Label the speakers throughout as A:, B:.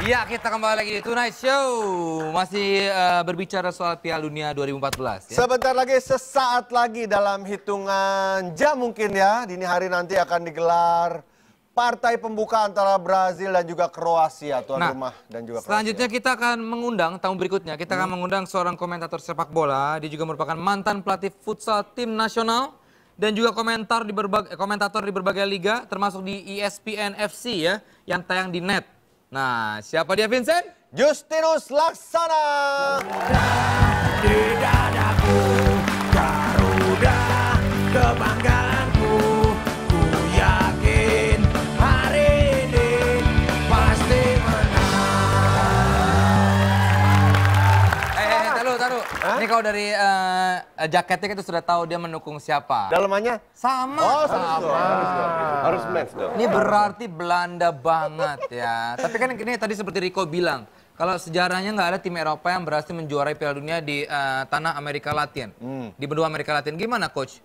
A: Ya, kita kembali lagi di Tonight Show. Masih berbicara soal Piala Dunia 2014 ya.
B: Sebentar lagi, sesaat lagi dalam hitungan jam mungkin ya. Dini hari nanti akan digelar partai pembuka antara Brazil dan juga Kroasia, tuan rumah dan juga Kroasia.
A: Selanjutnya kita akan mengundang, tahun berikutnya kita akan mengundang seorang komentator sepak bola. Dia juga merupakan mantan pelatih futsal tim nasional dan juga komentator di berbagai liga, termasuk di ESPN FC ya, yang tayang di net. Nah, siapa dia, Vincent?
B: Justinus Laksana.
C: Di dadaku, Garuda, kebanggaanku, ku yakin hari ini pasti menang.
A: Taruh. Ini kalau dari jaketnya kita sudah tahu dia mendukung siapa.
B: Dalamannya?
A: Sama.
B: Oh, sama.
D: Harus match dong.
A: Ini berarti Belanda banget ya. Tapi kan ini tadi seperti Rico bilang, kalau sejarahnya nggak ada tim Eropa yang berhasil menjuarai Piala Dunia di tanah Amerika Latin, di benua Amerika Latin. Gimana, Coach?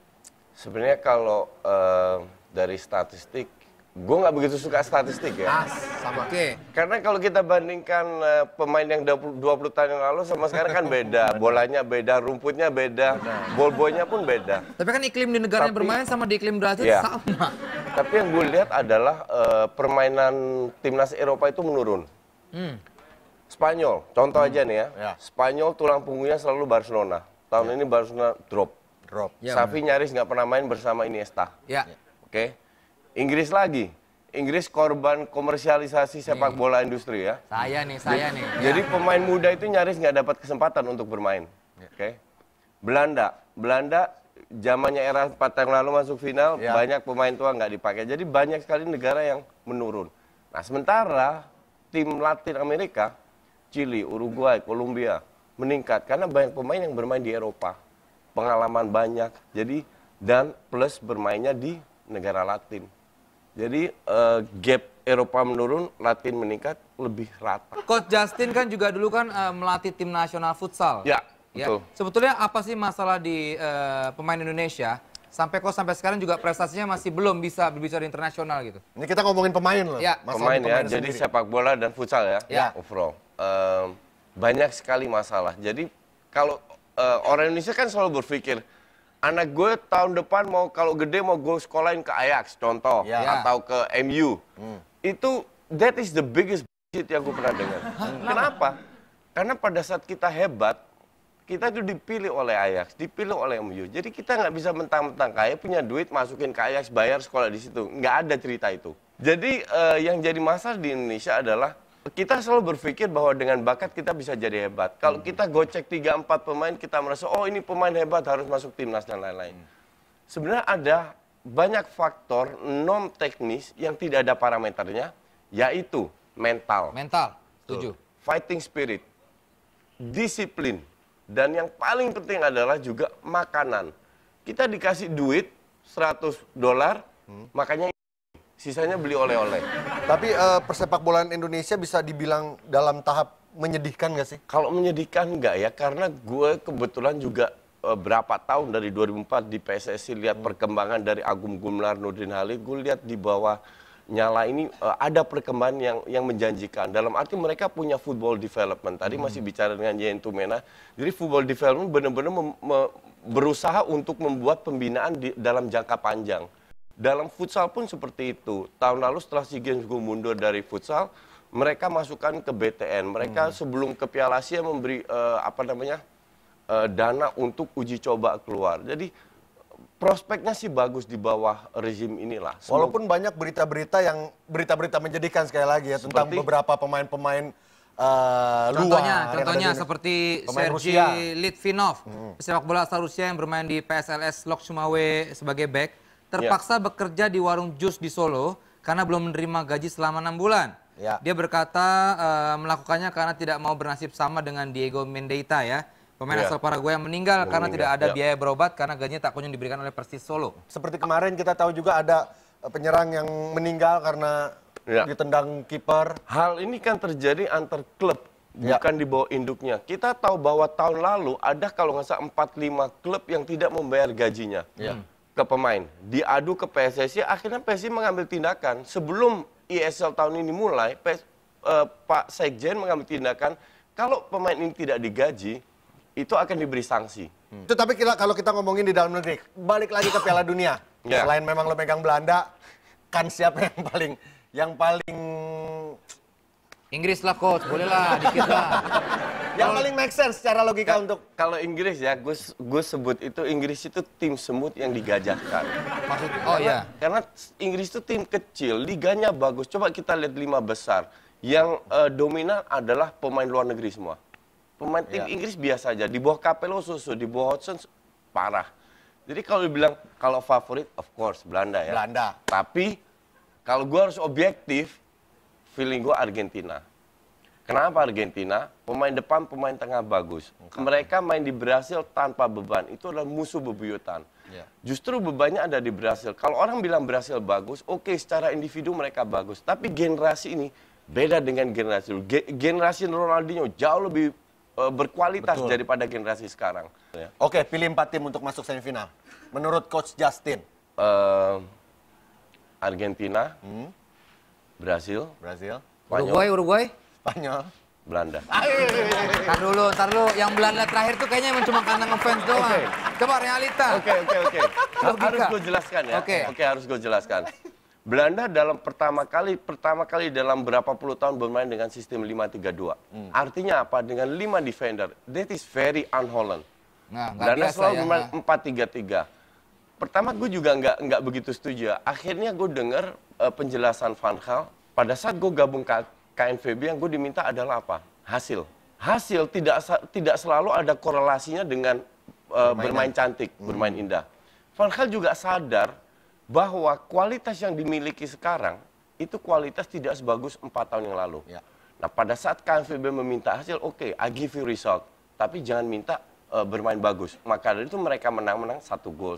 D: Sebenarnya kalau dari statistik, gue nggak begitu suka statistik ya.
B: Sama.
A: Oke.
D: Karena kalau kita bandingkan pemain yang 20 tahun yang lalu sama sekarang kan beda. Bolanya beda, rumputnya beda, ball-boynya pun beda.
A: Tapi kan iklim di negaranya bermain sama di iklim Brazil
D: Iya.
A: sama.
D: Tapi yang gue lihat adalah permainan timnas Eropa itu menurun. Spanyol, contoh aja nih ya. Spanyol tulang punggungnya selalu Barcelona. Tahun ini Barcelona drop.
A: Ya,
D: Xavi nyaris nggak pernah main bersama Iniesta.
A: Ya.
D: Oke. Inggris lagi. Inggris korban komersialisasi sepak bola industri ya.
A: Saya nih.
D: Jadi pemain muda itu nyaris nggak dapat kesempatan untuk bermain. Oke. Belanda zamannya era 4 tahun lalu masuk final, banyak pemain tua nggak dipakai. Jadi banyak sekali negara yang menurun. Nah, sementara tim Latin Amerika, Chili, Uruguay, Kolombia meningkat karena banyak pemain yang bermain di Eropa. Pengalaman banyak. Jadi dan plus bermainnya di negara Latin. Jadi gap Eropa menurun, Latin meningkat, lebih rata.
A: Coach Justin kan juga dulu kan melatih tim nasional futsal.
D: Ya, betul.
A: Sebetulnya apa sih masalah di pemain Indonesia sampai sekarang juga prestasinya masih belum bisa berbicara internasional gitu?
B: Ini kita ngomongin pemain loh.
A: Ya.
D: Pemain ya, jadi
B: sendiri.
D: sepak bola dan futsal
A: Ya.
D: overall. Banyak sekali masalah. Jadi kalau orang Indonesia kan selalu berpikir, anak gue tahun depan kalau gede mau gue sekolahin ke Ajax, contoh, atau ke MU. Itu, that is the biggest bullshit yang gue pernah dengar. Kenapa? Karena pada saat kita hebat, kita itu dipilih oleh Ajax, dipilih oleh MU. Jadi kita nggak bisa mentang-mentang kaya, punya duit, masukin ke Ajax, bayar sekolah di situ. Nggak ada cerita itu. Jadi yang jadi masalah di Indonesia adalah, kita selalu berpikir bahwa dengan bakat kita bisa jadi hebat. Kalau kita gocek 3-4 pemain, kita merasa, oh ini pemain hebat harus masuk timnas dan lain-lain. Sebenarnya ada banyak faktor non-teknis yang tidak ada parameternya, yaitu mental.
A: Mental, setuju.
D: Fighting spirit, disiplin, dan yang paling penting adalah juga makanan. Kita dikasih duit $100, makanya sisanya beli oleh-oleh.
B: Tapi persepak bolaan Indonesia bisa dibilang dalam tahap menyedihkan nggak sih?
D: Kalau menyedihkan enggak ya, karena gue kebetulan juga berapa tahun dari 2004 di PSSI lihat perkembangan dari Agung Gumelar, Nurdin Halid, gue lihat di bawah Nyala ini ada perkembangan yang menjanjikan. Dalam arti mereka punya football development. Tadi masih bicara dengan Yen Tumena. Jadi football development benar-benar berusaha untuk membuat pembinaan dalam jangka panjang. Dalam futsal pun seperti itu. Tahun lalu setelah SEA Games gue mundur dari futsal, mereka masukkan ke BTN. Mereka sebelum ke Piala Asia memberi dana untuk uji coba keluar. Jadi prospeknya sih bagus di bawah rezim inilah.
B: Walaupun banyak berita-berita menyedihkan sekali lagi ya tentang beberapa pemain-pemain luar.
A: Contohnya seperti Sergei Litvinov, sepak bola asal Rusia yang bermain di PSLS Lok Sumawe sebagai back, terpaksa bekerja di warung jus di Solo karena belum menerima gaji selama 6 bulan. Dia berkata melakukannya karena tidak mau bernasib sama dengan Diego Mendeita ya. Pemain asal Paraguay yang meninggal karena tidak ada biaya berobat karena gajinya tak kunjung diberikan oleh Persis Solo.
B: Seperti kemarin kita tahu juga ada penyerang yang meninggal karena ditendang kiper.
D: Hal ini kan terjadi antar klub, bukan di bawah induknya. Kita tahu bahwa tahun lalu ada kalau nggak salah 4-5 klub yang tidak membayar gajinya ke pemain. Diadu ke PSSI, akhirnya PSSI mengambil tindakan. Sebelum ISL tahun ini mulai, Pak Sekjen mengambil tindakan kalau pemain ini tidak digaji, itu akan diberi sanksi.
B: Itu tapi kalau kita ngomongin di dalam negeri, balik lagi ke Piala Dunia. Selain memang lo pegang Belanda, kan siapa yang paling
A: Inggris lah coach, boleh lah dikit lah.
B: yang paling make sense secara logika untuk
D: kalau Inggris ya, gue sebut itu Inggris itu tim semut yang digajahkan.
A: Maksud
D: Karena Inggris itu tim kecil, liganya bagus. Coba kita lihat 5 besar. Yang dominan adalah pemain luar negeri semua. Pemain tim Inggris biasa aja, di bawah Capello susu, di bawah Hodgson parah. Jadi kalau dibilang kalau favorit, of course Belanda ya.
B: Belanda.
D: Tapi kalau gue harus objektif, feeling gue Argentina. Kenapa Argentina? Pemain depan, pemain tengah bagus. Mereka main di Brasil tanpa beban. Itu adalah musuh bebuyutan. Justru bebannya ada di Brasil. Kalau orang bilang Brasil bagus, oke, secara individu mereka bagus. Tapi generasi ini beda dengan generasi dulu. Generasi Ronaldinho jauh lebih berkualitas daripada generasi sekarang.
B: Oke, pilih 4 tim untuk masuk semifinal. Menurut Coach Justin.
D: Argentina, Brasil,
A: Uruguay,
B: Spanyol,
D: Belanda.
A: Ntar dulu, yang Belanda terakhir tuh kayaknya cuma karena ngefans doang. Coba realita.
D: Oke. Harus gue jelaskan ya. Oke, harus gue jelaskan. Belanda pertama kali dalam berapa puluh tahun bermain dengan sistem 5-3-2. Artinya apa? Dengan 5 defender. That is very un-Holland. Belanda selalu bermain 4-3-3. Pertama gue juga nggak begitu setuju. Akhirnya gue dengar penjelasan Van Gaal. Pada saat gue gabung ke KNVB yang gue diminta adalah apa? Hasil tidak selalu ada korelasinya dengan bermain cantik, bermain indah. Van Gaal juga sadar bahwa kualitas yang dimiliki sekarang itu kualitas tidak sebagus 4 tahun yang lalu. Nah, pada saat KNVB meminta hasil, oke, I give you result. Tapi jangan minta bermain bagus. Maka dari itu mereka menang 1 gol.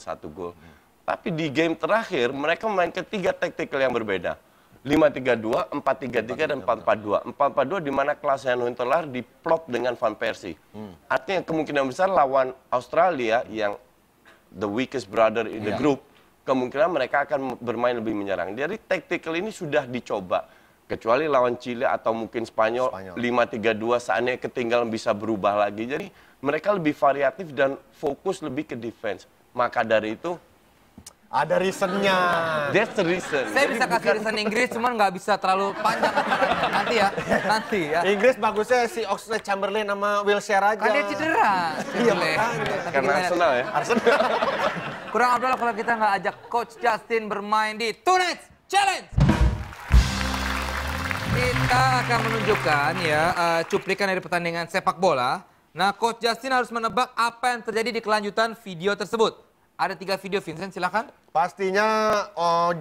D: Tapi di game terakhir, mereka main ketiga taktikal yang berbeda. 5-3-2, 4-3-3, dan 4-4-2. 4-4-2 di mana Klaas-Jan Huntelaar diplot dengan Van Persie. Artinya kemungkinan besar lawan Australia yang the weakest brother in the group, kemungkinan mereka akan bermain lebih menyerang. Jadi taktikal ini sudah dicoba. Kecuali lawan Chile atau mungkin Spanyol. 5-3-2 saatnya ketinggalan bisa berubah lagi. Jadi mereka lebih variatif dan fokus lebih ke defense. Maka dari itu
B: ada reasonnya.
D: That's the reason.
A: Saya bisa kasih reason Inggris, cuman nggak bisa terlalu panjang. Nanti ya.
B: Inggris bagusnya si Oxlade-Chamberlain sama Wilshere aja.
A: Kan dia cedera.
B: Iya, makanya.
D: Karena Arsenal ya.
A: Kurang Abdullah kalau kita nggak ajak Coach Justin bermain di Tunis Challenge. Kita akan menunjukkan ya cuplikan dari pertandingan sepak bola. Nah, Coach Justin harus menebak apa yang terjadi di kelanjutan video tersebut. Ada 3 video, Vincent, silakan.
B: Pastinya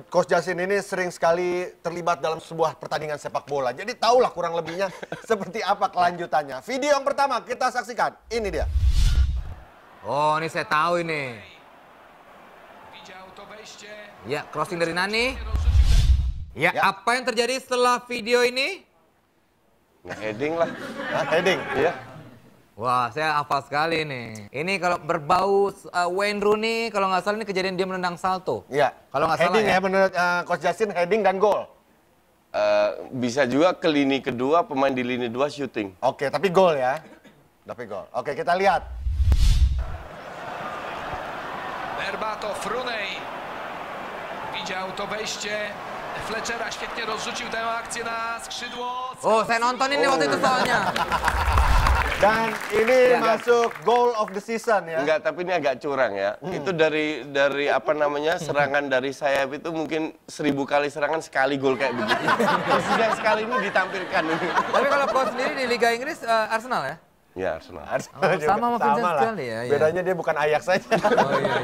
B: Coach Justin ini sering sekali terlibat dalam sebuah pertandingan sepak bola. Jadi tahulah kurang lebihnya seperti apa kelanjutannya. Video yang pertama kita saksikan, ini dia.
A: Oh, ini saya tahu ini. Ya, crossing dari Nani. Ya, apa yang terjadi setelah video ini?
D: Heading lah.
B: Heading?
D: Iya.
A: Wah, saya hafal sekali nih. Ini kalau berbau Wayne Rooney, kalau nggak salah ini kejadian dia menendang salto.
B: Iya.
A: Kalau nggak salah
B: heading ya, menurut Coach Justin heading dan gol.
D: Bisa juga ke lini kedua, pemain di lini 2 shooting.
B: Oke, tapi gol ya. Tapi gol. Oke, kita lihat.
C: Berbatov, Rooney. Widział to wejście Fletchera, świetnie rozrzucił tę akcję na skrzydło.
A: Oh, saya nonton ini waktu itu soalnya.
B: Dan ini masuk goal of the season ya.
D: Enggak, tapi ini agak curang ya. Itu dari apa namanya, serangan dari sayap itu mungkin 1000 kali serangan sekali gol kayak begitu. Terus yang sekali ini ditampilkan.
A: Tapi kalau coach sendiri di Liga Inggris Arsenal ya?
D: Ya, Arsenal.
A: Sama sama Vincent sekali ya.
B: Bedanya dia bukan Ajax saja.
A: Oh iya.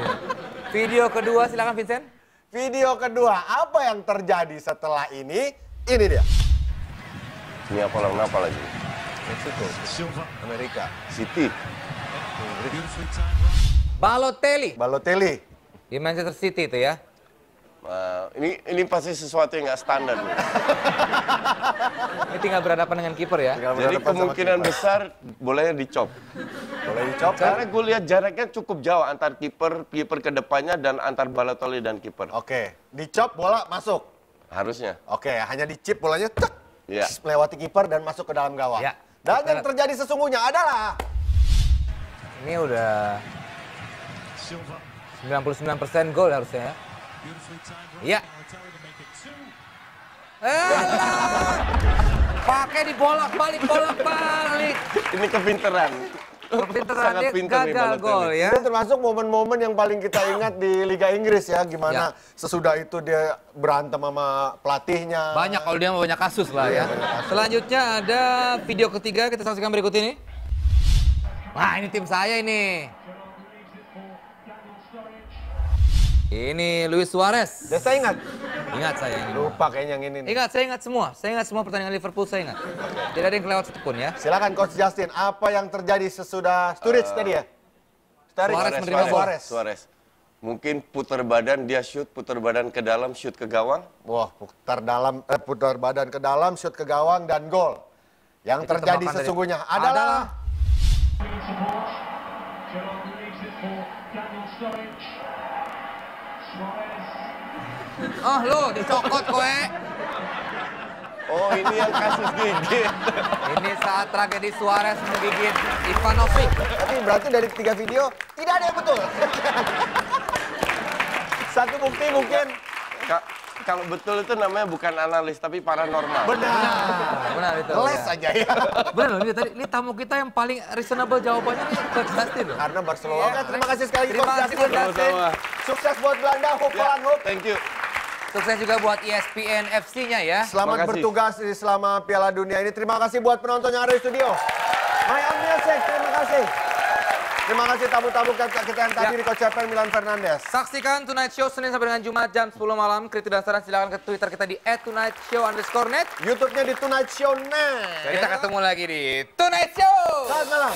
A: Video kedua silakan Vincent.
B: Video kedua, apa yang terjadi setelah ini? Ini dia.
D: Ini apa lagi?
B: Meksiko, Amerika,
D: City.
B: Balotelli.
A: Di Manchester City itu ya.
D: Ini pasti sesuatu yang nggak standar nih.
A: Ini tinggal berhadapan dengan kiper ya.
D: Jadi kemungkinan besar bolanya dicop.
B: Boleh dicop
D: Karena gue lihat jaraknya cukup jauh antar kiper ke depannya dan antar Balotelli dan kiper.
B: Oke, dicop bola masuk.
D: Harusnya.
B: Oke, hanya dicip bolanya cek. melewati kiper dan masuk ke dalam gawang.
A: Ya.
B: Dan yang terjadi sesungguhnya adalah
A: ini udah 99% gol harusnya ya. Iya. Pakai dibolak-balik.
D: Ini kepinteran.
A: Sangat pintar gagal gol ya.
B: Itu termasuk momen-momen yang paling kita ingat di Liga Inggris ya. Gimana sesudah itu dia berantem sama pelatihnya.
A: Banyak, kalau dia banyak kasus lah ya. Selanjutnya ada video ketiga, kita saksikan berikut ini. Wah, ini tim saya ini. Ini Luis Suarez.
B: Ya, saya ingat.
A: Ingat saya ini.
B: Lupa kayaknya yang ini.
A: Ingat, saya ingat semua. Saya ingat semua pertandingan Liverpool, saya ingat. Tidak ada yang kelewat satupun ya.
B: Silakan Coach Justin, apa yang terjadi sesudah Sturridge tadi ya?
A: Suarez menerima bola.
D: Suarez. Mungkin putar badan, dia shoot, putar badan ke dalam, shoot ke gawang.
B: Wah, putar badan ke dalam, shoot ke gawang dan gol. Yang itu terjadi sesungguhnya adalah
A: oh lo dicokot kowe.
D: Oh, ini yang kasus gigit.
A: Ini saat tragedi Suarez menggigit Ivanovic.
B: Tapi berarti dari 3 video tidak ada yang betul. Satu bukti mungkin.
D: Kalau betul itu namanya bukan analis tapi paranormal.
B: Benar itu. Les aja ya.
A: Benar loh, ini tamu kita yang paling reasonable jawabannya nih Coach Justin loh.
B: Karena Barcelona. Oke, terima kasih sekali lagi
A: Coach
B: Justin. Sukses buat Belanda, Hope.
D: Thank you.
A: Sukses juga buat ESPN FC-nya ya.
B: Selamat bertugas selama Piala Dunia ini. Terima kasih buat penonton yang ada di studio. My own music, terima kasih. Terima kasih tamu-tamu kita yang tadi di Coach Cepel, Milan Fernandes.
A: Saksikan Tonight Show Senin sampai dengan Jumat jam 10 malam. Kritik dan saran silakan ke Twitter kita di @tonightshow_net.
B: YouTube-nya di Tonight Show Net.
A: Kita ketemu lagi di Tonight Show.
B: Selamat malam.